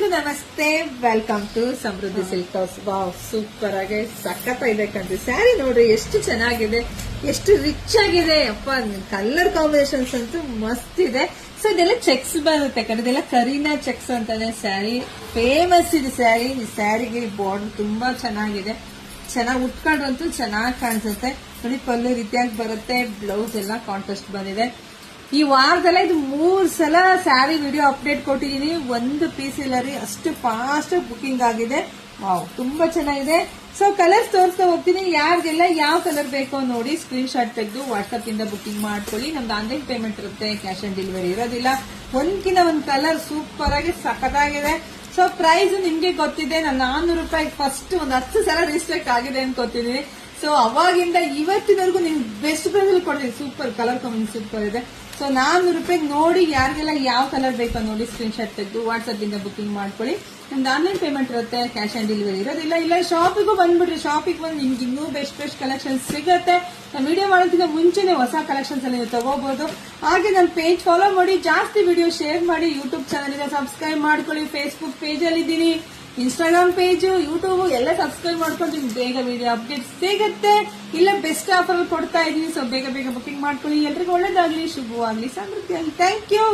ಎಲ್ರಿಗೂ ನಮಸ್ತೆ, welcome to Samriddhi silk house. Wow, super ಆಗಿ ಸಖತ್ ಇದೆ ಕಣ್ರಿ. ಸ್ಯಾರಿ ನೋಡ್ರಿ ಎಷ್ಟು ಚೆನ್ನಾಗಿದೆ, ಎಷ್ಟು ರಿಚ್ ಆಗಿದೆ. ಅಪ್ಪ, ಕಲರ್ ಕಾಂಬಿನೇಷನ್ಸ್ ಅಂತೂ ಮಸ್ತ್ ಇದೆ. ಸೊ ಇದೆಲ್ಲ ಚೆಕ್ಸ್ ಬರುತ್ತೆ ಕಣ್ರಿ, ಇದೆಲ್ಲ ಕರೀನಾ ಚೆಕ್ಸ್ ಅಂತಾನೆ ಸ್ಯಾರಿ ಫೇಮಸ್ ಇದೆ. ಸ್ಯಾರಿ ಈ ಸ್ಯಾರಿಗೆ ಬಾರ್ಡರ್ ತುಂಬಾ ಚೆನ್ನಾಗಿದೆ, ಚೆನ್ನಾಗಿ ಉಟ್ಕೊಂಡ್ರಂತೂ ಚೆನ್ನಾಗಿ ಕಾಣಿಸುತ್ತೆ ನೋಡಿ. ಪಲ್ಲು ರೀತಿಯಾಗಿ ಬರುತ್ತೆ, ಬ್ಲೌಸ್ ಎಲ್ಲ ಕಾಂಟ್ರಾಸ್ಟ್ ಬಂದಿದೆ. ಈ ವಾರದಲ್ಲ ಇದು 3 ಸಲ ಸ್ಯಾರಿ ವಿಡಿಯೋ ಅಪ್ಡೇಟ್ ಕೊಟ್ಟಿದೀನಿ, ಒಂದು ಪೀಸ್ ಇಲ್ಲ ರೀ, ಅಷ್ಟು ಫಾಸ್ಟ್ ಬುಕಿಂಗ್ ಆಗಿದೆ. ವಾವ್, ತುಂಬಾ ಚೆನ್ನಾಗಿದೆ. ಸೊ ಕಲರ್ಸ್ ತೋರಿಸ್ತಾ ಹೋಗ್ತೀನಿ. ಯಾರಿಗೆಲ್ಲ ಯಾವ ಕಲರ್ ಬೇಕೋ ನೋಡಿ ಸ್ಕ್ರೀನ್ ಶಾಟ್ ತೆಗೆದು ವಾಟ್ಸ್ಆಪ್ ಇಂದ ಬುಕಿಂಗ್ ಮಾಡ್ಕೊಳ್ಳಿ. ನಮ್ದು ಆನ್ಲೈನ್ ಪೇಮೆಂಟ್ ಇರುತ್ತೆ, ಕ್ಯಾಶ್ ಆನ್ ಡೆಲಿವರಿ ಇರೋದಿಲ್ಲ. ಒಂದ್ಕಿಂತ ಒಂದ್ ಕಲರ್ ಸೂಪರ್ ಆಗಿ ಸಖತ್ತಾಗಿದೆ. ಸೊ ಪ್ರೈಸ್ ನಿಮ್ಗೆ ಗೊತ್ತಿದೆ, ನಾನು 400 ರೂಪಾಯಿ ಫಸ್ಟ್ ಒಂದು 10 ಸಲ ರಿಸ್ಟ್ರಿಕ್ಟ್ ಆಗಿದೆ ಅನ್ಕೋತೀನಿ. ಸೊ ಅವಾಗಿಂದ ಇವತ್ತಿನವರೆಗೂ ನಿಮ್ಗೆ ಬೆಸ್ಟ್ ಪ್ರೈಸ್ ಅಲ್ಲಿ ಕೊಡ್ತೀನಿ. ಸೂಪರ್ ಕಲರ್ ಕಾಂಬಿನೇಷನ್ ಸೂಪರ್ ಇದೆ. ಸೊ 400 ರೂಪಾಯಿಗೆ ನೋಡಿ, ಯಾರಿಗೆಲ್ಲ ಯಾವ ಕಲರ್ ಬೇಕೋ ನೋಡಿ ಸ್ಕ್ರೀನ್ ಶಾಟ್ ತೆಗೆದು ವಾಟ್ಸ್ಆಪ್ ಇಂದ ಬುಕಿಂಗ್ ಮಾಡ್ಕೊಳ್ಳಿ. ನಮ್ದು ಆನ್ಲೈನ್ ಪೇಮೆಂಟ್ ಇರುತ್ತೆ, ಕ್ಯಾಶ್ ಆನ್ ಡೆಲಿವರಿ ಇರೋದಿಲ್ಲ. ಇಲ್ಲ ಶಾಪಿಗೂ ಬಂದ್ಬಿಡ್ರಿ, ಶಾಪಿಗೆ ಬಂದು ನಿಮ್ಗೆ ಇನ್ನೂ ಬೆಸ್ಟ್ ಕಲೆಕ್ಷನ್ ಸಿಗುತ್ತೆ. ನಾನು ವಿಡಿಯೋ ಮಾಡೋದಕ್ಕಿಂತ ಮುಂಚೆನೆ ಹೊಸ ಕಲೆಕ್ಷನ್ಸ್ ಎಲ್ಲ ನೀವು ತಗೋಬಹುದು. ಹಾಗೆ ನನ್ನ ಪೇಜ್ ಫಾಲೋ ಮಾಡಿ, ಜಾಸ್ತಿ ವಿಡಿಯೋ ಶೇರ್ ಮಾಡಿ. ಯೂಟ್ಯೂಬ್ ಚಾನಲ್ ಇದೆ, ಸಬ್ಸ್ಕ್ರೈಬ್ ಮಾಡ್ಕೊಳ್ಳಿ. ಫೇಸ್ಬುಕ್ ಪೇಜ್ ಅಲ್ಲಿ ಇದ್ದೀನಿ, ಇನ್ಸ್ಟಾಗ್ರಾಮ್ ಪೇಜ್, ಯೂಟ್ಯೂಬ್ ಎಲ್ಲ ಸಬ್ಸ್ಕ್ರೈಬ್ ಮಾಡ್ಕೊಂಡು ಬೇಗ ವಿಡಿಯೋ ಅಪ್ಡೇಟ್ ಸಿಗುತ್ತೆ. ಇಲ್ಲ ಬೆಸ್ಟ್ ಆಫರ್ ಕೊಡ್ತಾ ಇದೀನಿ. ಸೊ ಬೇಗ ಬುಕಿಂಗ್ ಮಾಡ್ಕೊಳ್ಳಿ. ಎಲ್ರಿಗೂ ಒಳ್ಳೇದಾಗ್ಲಿ, ಶುಭವಾಗ್ಲಿ, ಸಮೃದ್ಧಿ ಆಗಲಿ. Thank you.